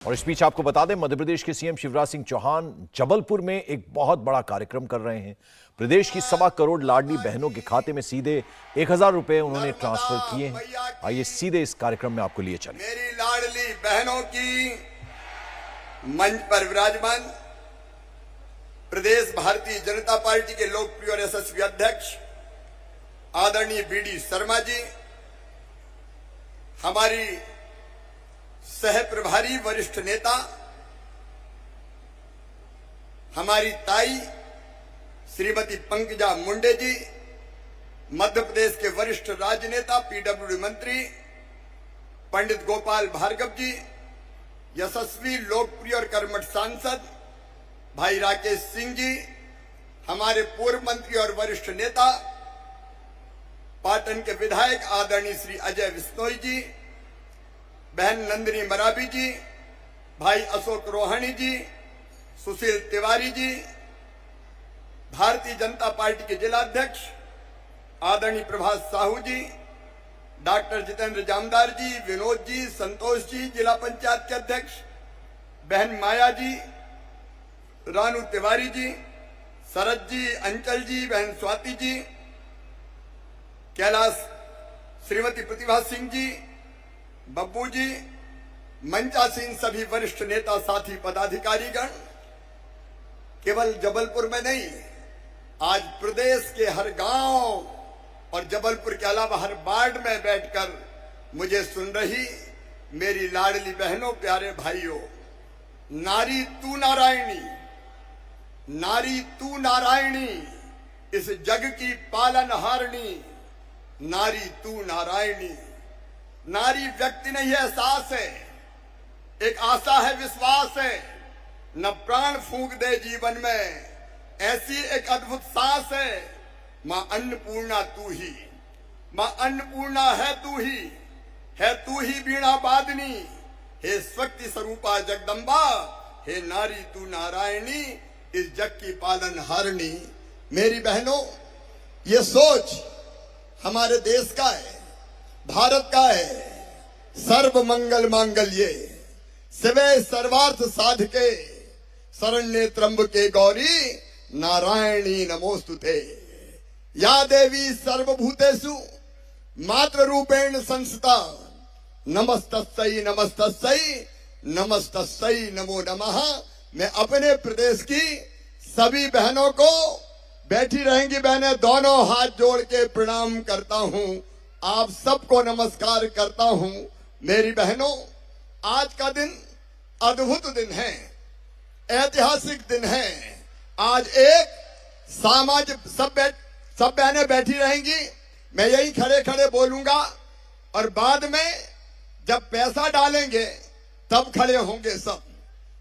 और इस बीच आपको बता दें, मध्य प्रदेश के सीएम शिवराज सिंह चौहान जबलपुर में एक बहुत बड़ा कार्यक्रम कर रहे हैं। प्रदेश की 1.25 करोड़ लाडली बहनों के खाते में सीधे 1000 रुपए उन्होंने ट्रांसफर किए हैं। आइए सीधे इस कार्यक्रम में आपको लिए चले। मेरी लाडली बहनों की मंच पर विराजमान प्रदेश भारतीय जनता पार्टी के लोकप्रिय और यशस्वी अध्यक्ष आदरणीय बीडी शर्मा जी, हमारी सह प्रभारी वरिष्ठ नेता हमारी ताई श्रीमती पंकजा मुंडे जी, मध्य प्रदेश के वरिष्ठ राजनेता पीडब्ल्यूडी मंत्री पंडित गोपाल भार्गव जी, यशस्वी लोकप्रिय और कर्मठ सांसद भाई राकेश सिंह जी, हमारे पूर्व मंत्री और वरिष्ठ नेता पाटन के विधायक आदरणीय श्री अजय बिश्नोई जी, बहन नंदिनी मरावी जी, भाई अशोक रोहानी जी, सुशील तिवारी जी, भारतीय जनता पार्टी के जिला अध्यक्ष आदरणीय प्रभास साहू जी, डॉक्टर जितेंद्र जामदार जी, विनोद जी, संतोष जी, जिला पंचायत के अध्यक्ष बहन माया जी, रानू तिवारी जी, शरद जी, अंचल जी, बहन स्वाति जी, कैलाश श्रीमती प्रतिभा सिंह जी, बब्बू जी, मंचासीन सभी वरिष्ठ नेता साथी पदाधिकारीगण, केवल जबलपुर में नहीं, आज प्रदेश के हर गांव और जबलपुर के अलावा हर वार्ड में बैठकर मुझे सुन रही मेरी लाडली बहनों, प्यारे भाइयों, नारी तू नारायणी, नारी तू नारायणी, इस जग की पालनहारिणी, नारी तू नारायणी। नारी व्यक्ति नहीं है, एहसास है, एक आशा है, विश्वास है, न प्राण फूंक दे जीवन में, ऐसी एक अद्भुत सांस है। मां अन्नपूर्णा तू ही, मां अन्नपूर्णा है तू ही वीणा वादनी, हे शक्ति स्वरूपा जगदम्बा, हे नारी तू नारायणी, इस जग की पालनहारिणी। मेरी बहनों, ये सोच हमारे देश का है, भारत का है। सर्व मंगल मांगल्ये शिवे सर्वार्थ साधके, शरण्ये त्र्यंबके गौरी नारायणी नमोस्तुते। या देवी सर्वभूतेषु मातृ रूपेण संस्थिता, नमस्तस्यै नमस्तस्यै नमस्तस्यै नमो नमः। मैं अपने प्रदेश की सभी बहनों को, बैठी रहेंगी बहनें, दोनों हाथ जोड़ के प्रणाम करता हूं, आप सबको नमस्कार करता हूं। मेरी बहनों, आज का दिन अद्भुत दिन है, ऐतिहासिक दिन है। आज एक सामाजिक सब बहनें बैठी रहेंगी, मैं यही खड़े खड़े बोलूंगा और बाद में जब पैसा डालेंगे तब खड़े होंगे सब।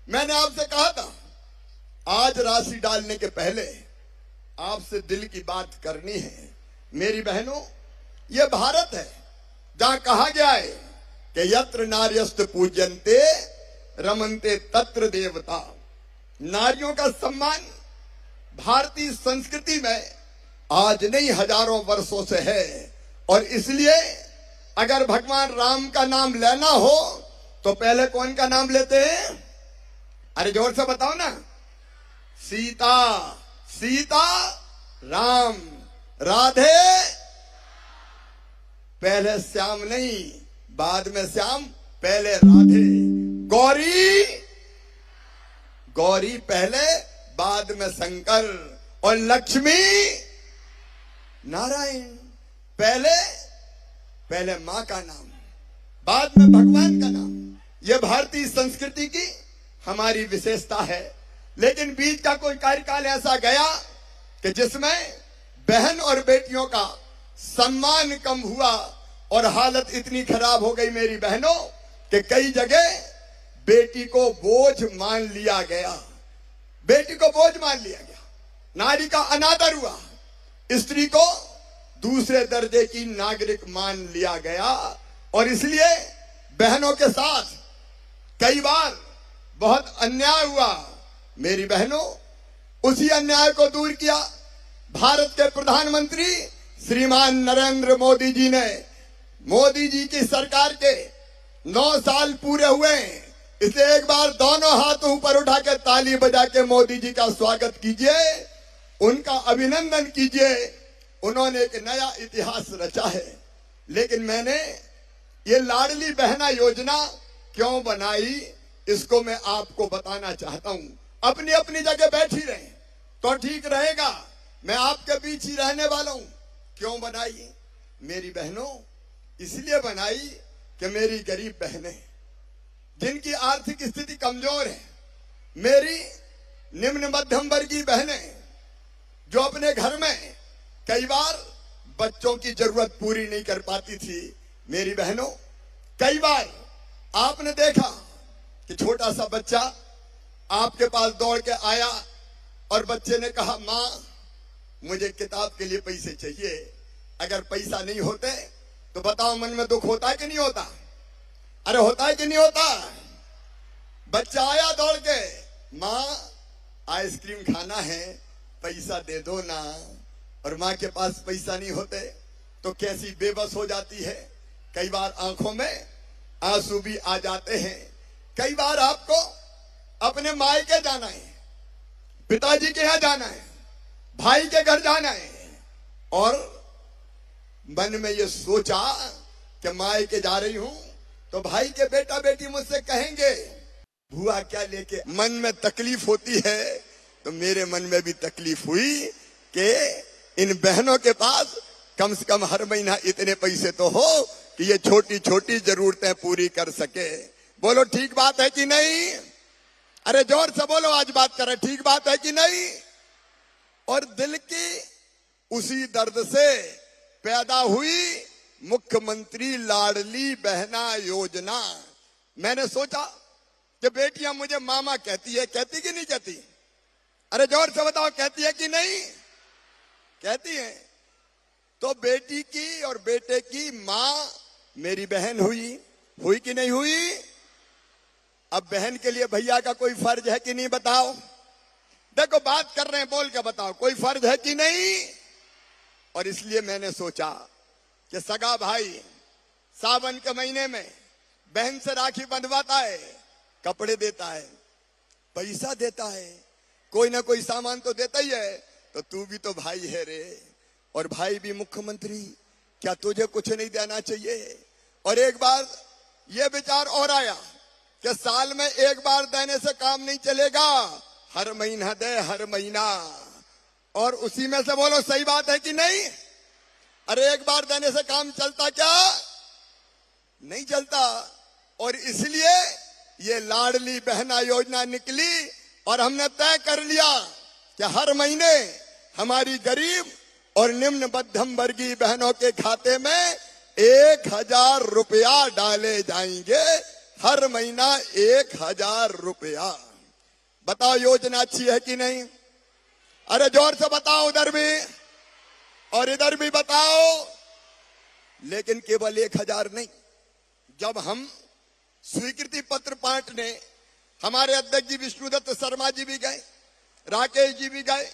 मैंने आपसे कहा था आज राशि डालने के पहले आपसे दिल की बात करनी है। मेरी बहनों, यह भारत है जहां कहा गया है कि यत्र नार्यस्त पूज्यन्ते रमन्ते तत्र देवता। नारियों का सम्मान भारतीय संस्कृति में आज नहीं, हजारों वर्षों से है। और इसलिए अगर भगवान राम का नाम लेना हो तो पहले कौन का नाम लेते हैं? अरे जोर से बताओ ना। सीता, सीता, राम, राधे, पहले श्याम नहीं, बाद में श्याम, पहले राधे। गौरी, गौरी पहले, बाद में शंकर। और लक्ष्मी नारायण, पहले मां का नाम, बाद में भगवान का नाम। यह भारतीय संस्कृति की हमारी विशेषता है। लेकिन बीच का कोई कार्यकाल ऐसा गया कि जिसमें बहन और बेटियों का सम्मान कम हुआ और हालत इतनी खराब हो गई मेरी बहनों कि कई जगह बेटी को बोझ मान लिया गया, बेटी को बोझ मान लिया गया, नारी का अनादर हुआ, स्त्री को दूसरे दर्जे की नागरिक मान लिया गया। और इसलिए बहनों के साथ कई बार बहुत अन्याय हुआ। मेरी बहनों, उसी अन्याय को दूर किया भारत के प्रधानमंत्री श्रीमान नरेंद्र मोदी जी ने। मोदी जी की सरकार के 9 साल पूरे हुए हैं इसलिए एक बार दोनों हाथ ऊपर उठा के ताली बजा के मोदी जी का स्वागत कीजिए, उनका अभिनंदन कीजिए। उन्होंने एक नया इतिहास रचा है। लेकिन मैंने ये लाडली बहना योजना क्यों बनाई, इसको मैं आपको बताना चाहता हूं। अपनी अपनी जगह बैठी रहे तो ठीक रहेगा, मैं आपके बीच ही रहने वाला हूं। क्यों बनाई मेरी बहनों? इसलिए बनाई कि मेरी गरीब बहनें जिनकी आर्थिक स्थिति कमजोर है, मेरी निम्न मध्यम वर्गीय बहनें जो अपने घर में कई बार बच्चों की जरूरत पूरी नहीं कर पाती थी, मेरी बहनों, कई बार आपने देखा कि छोटा सा बच्चा आपके पास दौड़ के आया और बच्चे ने कहा, मां मुझे किताब के लिए पैसे चाहिए। अगर पैसा नहीं होते तो बताओ मन में दुख होता है कि नहीं होता? अरे होता है कि नहीं होता? बच्चा आया दौड़ के, मां आइसक्रीम खाना है, पैसा दे दो ना। और मां के पास पैसा नहीं होते तो कैसी बेबस हो जाती है। कई बार आंखों में आंसू भी आ जाते हैं। कई बार आपको अपने मायके जाना है, पिताजी के यहां जाना है, भाई के घर जाना है, और मन में ये सोचा कि मायके जा रही हूं तो भाई के बेटा बेटी मुझसे कहेंगे बुआ क्या लेके। मन में तकलीफ होती है तो मेरे मन में भी तकलीफ हुई कि इन बहनों के पास कम से कम हर महीना इतने पैसे तो हो कि ये छोटी छोटी जरूरतें पूरी कर सके। बोलो ठीक बात है कि नहीं? अरे जोर से बोलो, आज बात करें, ठीक बात है कि नहीं? और दिल की उसी दर्द से पैदा हुई मुख्यमंत्री लाडली बहना योजना। मैंने सोचा कि बेटियां मुझे मामा कहती है, कहती कि नहीं कहती? अरे जोर से बताओ, कहती है कि नहीं? कहती है। तो बेटी की और बेटे की मां मेरी बहन हुई कि नहीं हुई? अब बहन के लिए भैया का कोई फर्ज है कि नहीं, बताओ? देखो बात कर रहे हैं, बोल के बताओ, कोई फर्ज है कि नहीं? और इसलिए मैंने सोचा कि सगा भाई सावन के महीने में बहन से राखी बंधवाता है, कपड़े देता है, पैसा देता है, कोई ना कोई सामान तो देता ही है। तो तू भी तो भाई है रे, और भाई भी मुख्यमंत्री, क्या तुझे कुछ नहीं देना चाहिए? और एक बार ये विचार और आया कि साल में एक बार देने से काम नहीं चलेगा, हर महीना दे, हर महीना। और उसी में से बोलो सही बात है कि नहीं? अरे एक बार देने से काम चलता क्या? नहीं चलता। और इसलिए ये लाडली बहना योजना निकली और हमने तय कर लिया कि हर महीने हमारी गरीब और निम्न मध्यम वर्गीय बहनों के खाते में 1000 रुपया डाले जाएंगे। हर महीना 1000 रुपया। बताओ योजना अच्छी है कि नहीं? अरे जोर से बताओ, उधर भी और इधर भी बताओ। लेकिन केवल 1000 नहीं, जब हम स्वीकृति पत्र बांटने हमारे अध्यक्ष जी विष्णुदत्त शर्मा जी भी गए, राकेश जी भी गए,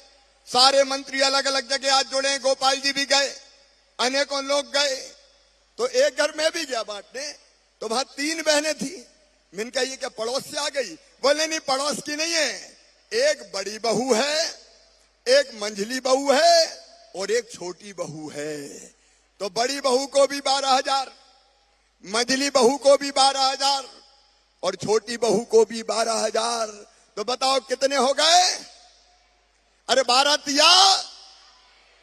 सारे मंत्री अलग अलग जगह आज जुड़े, गोपाल जी भी गए, अनेकों लोग गए। तो एक घर में भी गया बांटने, तो वहां 3 बहनें थी। मैंने कहा ये क्या पड़ोस से आ गई? बोले नहीं, पड़ोस की नहीं है, एक बड़ी बहू है, एक मंझली बहू है और एक छोटी बहू है। तो बड़ी बहू को भी 12,000, मंझली बहू को भी 12,000 और छोटी बहू को भी 12,000। तो बताओ कितने हो गए? अरे 12 तिया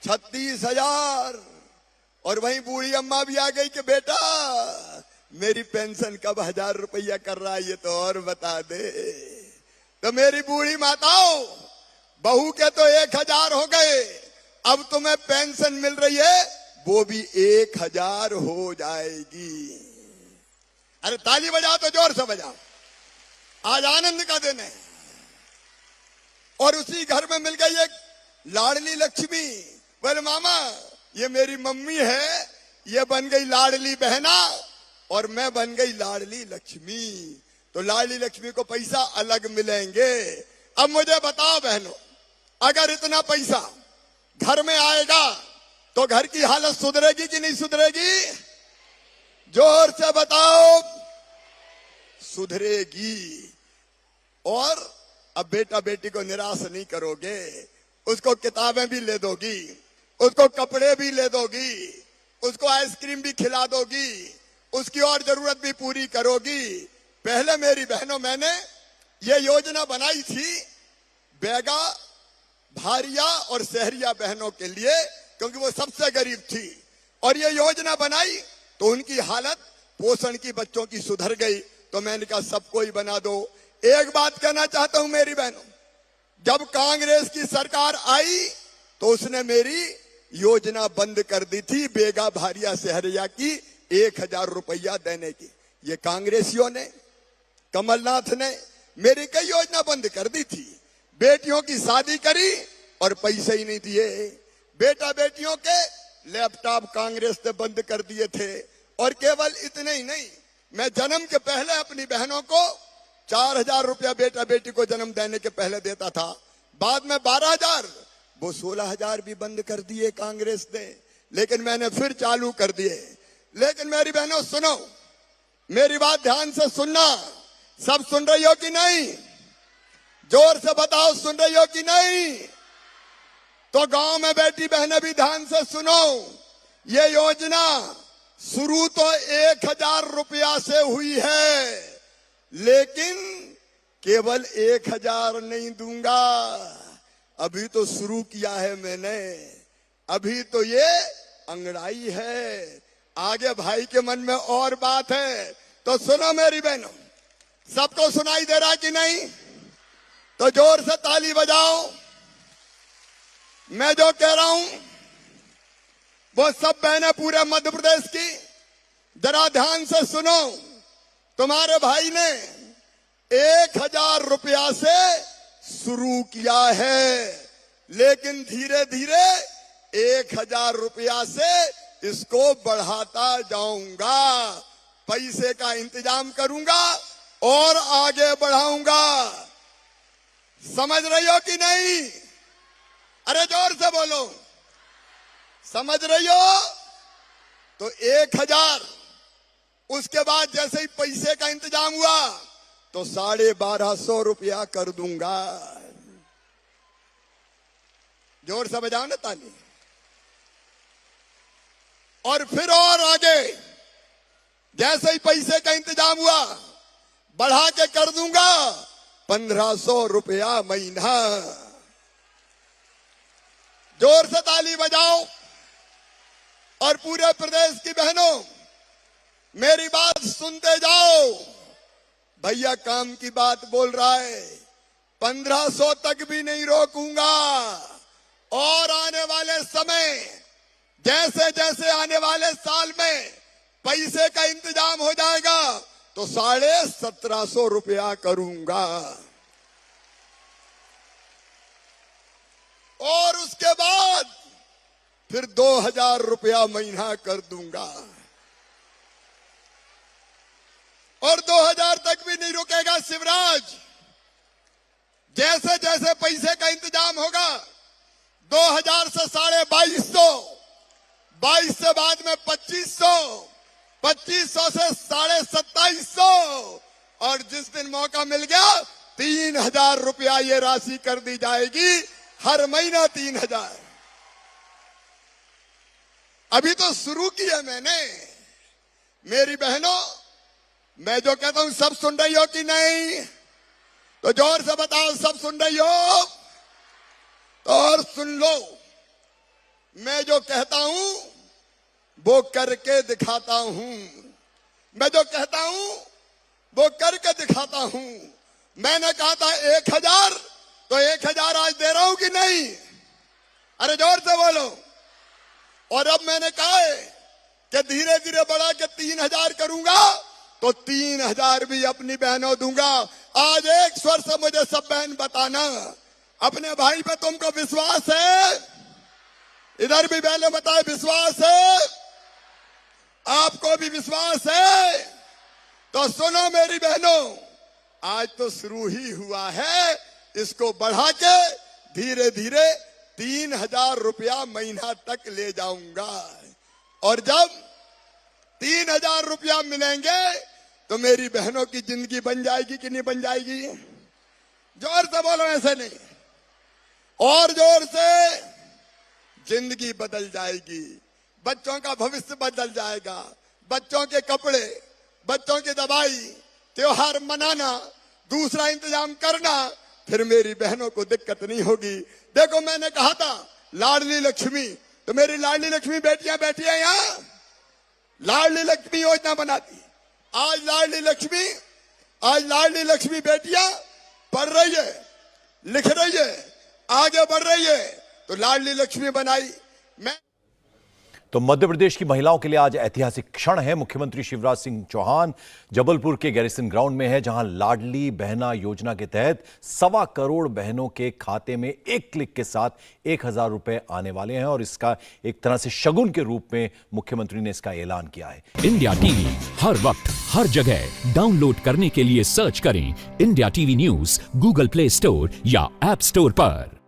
36,000। और वहीं बूढ़ी अम्मा भी आ गई कि बेटा मेरी पेंशन कब 1000 रुपया कर रहा है, ये तो और बता दे। तो मेरी बूढ़ी माताओं, बहू के तो 1000 हो गए, अब तुम्हें पेंशन मिल रही है वो भी 1000 हो जाएगी। अरे ताली बजाओ तो जोर से बजाओ, आज आनंद का दिन है। और उसी घर में मिल गई एक लाडली लक्ष्मी। बोले मामा ये मेरी मम्मी है, ये बन गई लाडली बहना और मैं बन गई लाडली लक्ष्मी। तो लाडली लक्ष्मी को पैसा अलग मिलेंगे। अब मुझे बताओ बहनों, अगर इतना पैसा घर में आएगा तो घर की हालत सुधरेगी कि नहीं सुधरेगी? जोर से बताओ, सुधरेगी। और अब बेटा बेटी को निराश नहीं करोगे, उसको किताबें भी ले दोगी, उसको कपड़े भी ले दोगी, उसको आइसक्रीम भी खिला दोगी, उसकी और जरूरत भी पूरी करोगी। पहले मेरी बहनों मैंने ये योजना बनाई थी बेगा, भारिया और शहरिया बहनों के लिए, क्योंकि वो सबसे गरीब थी। और ये योजना बनाई तो उनकी हालत पोषण की बच्चों की सुधर गई। तो मैंने कहा सबको ही बना दो। एक बात कहना चाहता हूं मेरी बहनों, जब कांग्रेस की सरकार आई तो उसने मेरी योजना बंद कर दी थी बेगा, भारिया, शहरिया की 1000 रुपया देने की। ये कांग्रेसियों ने, कमलनाथ ने मेरी कई योजना बंद कर दी थी। बेटियों की शादी करी और पैसे ही नहीं दिए। बेटा बेटियों के लैपटॉप कांग्रेस ने बंद कर दिए थे। और केवल इतने ही नहीं, मैं जन्म के पहले अपनी बहनों को 4000 रुपया बेटा बेटी को जन्म देने के पहले देता था, बाद में 12000, वो 16000 भी बंद कर दिए कांग्रेस ने, लेकिन मैंने फिर चालू कर दिए। लेकिन मेरी बहनों सुनो, मेरी बात ध्यान से सुनना। सब सुन रही हो कि नहीं? जोर से बताओ सुन रही हो कि नहीं? तो गांव में बैठी बहनें भी ध्यान से सुनो। ये योजना शुरू तो 1000 रुपया से हुई है, लेकिन केवल 1000 नहीं दूंगा। अभी तो शुरू किया है मैंने, अभी तो ये अंगड़ाई है। आगे भाई के मन में और बात है। तो सुनो मेरी बहनों, सबको सुनाई दे रहा कि नहीं? तो जोर से ताली बजाओ। मैं जो कह रहा हूं वो सब बहनें पूरे मध्य प्रदेश की जरा ध्यान से सुनो। तुम्हारे भाई ने 1000 रुपया से शुरू किया है, लेकिन धीरे धीरे 1000 रुपया से इसको बढ़ाता जाऊंगा। पैसे का इंतजाम करूंगा और आगे बढ़ाऊंगा। समझ रही हो कि नहीं? अरे जोर से बोलो, समझ रही हो? तो 1000, उसके बाद जैसे ही पैसे का इंतजाम हुआ तो 1250 रुपया कर दूंगा। जोर से बजाओ ना ताली। और फिर और आगे जैसे ही पैसे का इंतजाम हुआ बढ़ा के कर दूंगा 1500 रुपया महीना। जोर से ताली बजाओ। और पूरे प्रदेश की बहनों मेरी बात सुनते जाओ। भैया काम की बात बोल रहा है, 1500 तक भी नहीं रोकूंगा। और आने वाले समय, जैसे जैसे आने वाले साल में पैसे का इंतजाम हो जाएगा तो 1750 रुपया करूंगा। और उसके बाद फिर 2000 रुपया महीना कर दूंगा। और 2000 तक भी नहीं रुकेगा शिवराज। जैसे जैसे पैसे का इंतजाम होगा 2000 से 2250, 22 से बाद में 2500, 2500 से 2750, और जिस दिन मौका मिल गया 3000 रुपया ये राशि कर दी जाएगी। हर महीना 3000। अभी तो शुरू किया मैंने। मेरी बहनों, मैं जो कहता हूं सब सुन रही हो कि नहीं? तो जोर से बताओ सब सुन रही हो? तो और सुन लो, मैं जो कहता हूं वो करके दिखाता हूं। मैं जो कहता हूं वो करके दिखाता हूं। मैंने कहा था 1000, तो 1000 आज दे रहा हूं कि नहीं? अरे जोर से बोलो। और अब मैंने कहा है कि धीरे धीरे बढ़ा के 3000 करूंगा, तो 3000 भी अपनी बहनों दूंगा। आज एक स्वर से मुझे सब बहन बताना, अपने भाई पे तुमको विश्वास है? इधर भी बहने बताए विश्वास है? आपको भी विश्वास है? तो सुनो मेरी बहनों, आज तो शुरू ही हुआ है। इसको बढ़ा के धीरे धीरे 3000 रुपया महीना तक ले जाऊंगा। और जब 3000 रुपया मिलेंगे तो मेरी बहनों की जिंदगी बन जाएगी कि नहीं बन जाएगी? जोर से बोलो, ऐसे नहीं, और जोर से। जिंदगी बदल जाएगी, बच्चों का भविष्य बदल जाएगा। बच्चों के कपड़े, बच्चों की दवाई, त्योहार मनाना, दूसरा इंतजाम करना, फिर मेरी बहनों को दिक्कत नहीं होगी। देखो, मैंने कहा था लाडली लक्ष्मी, तो मेरी लाडली लक्ष्मी बेटियां बैठी है यहां, लाडली लक्ष्मी योजना बनाती। आज लाडली लक्ष्मी बेटियां पढ़ रही है, लिख रही है, आगे बढ़ रही है, तो लाडली लक्ष्मी बनाई। मैं तो मध्य प्रदेश की महिलाओं के लिए आज ऐतिहासिक क्षण है। मुख्यमंत्री शिवराज सिंह चौहान जबलपुर के गैरिसन ग्राउंड में है, जहां लाडली बहना योजना के तहत 1.25 करोड़ बहनों के खाते में एक क्लिक के साथ 1000 रुपए आने वाले हैं, और इसका एक तरह से शगुन के रूप में मुख्यमंत्री ने इसका ऐलान किया है। इंडिया टीवी हर वक्त हर जगह डाउनलोड करने के लिए सर्च करें India TV news Google play store या ऐप स्टोर पर।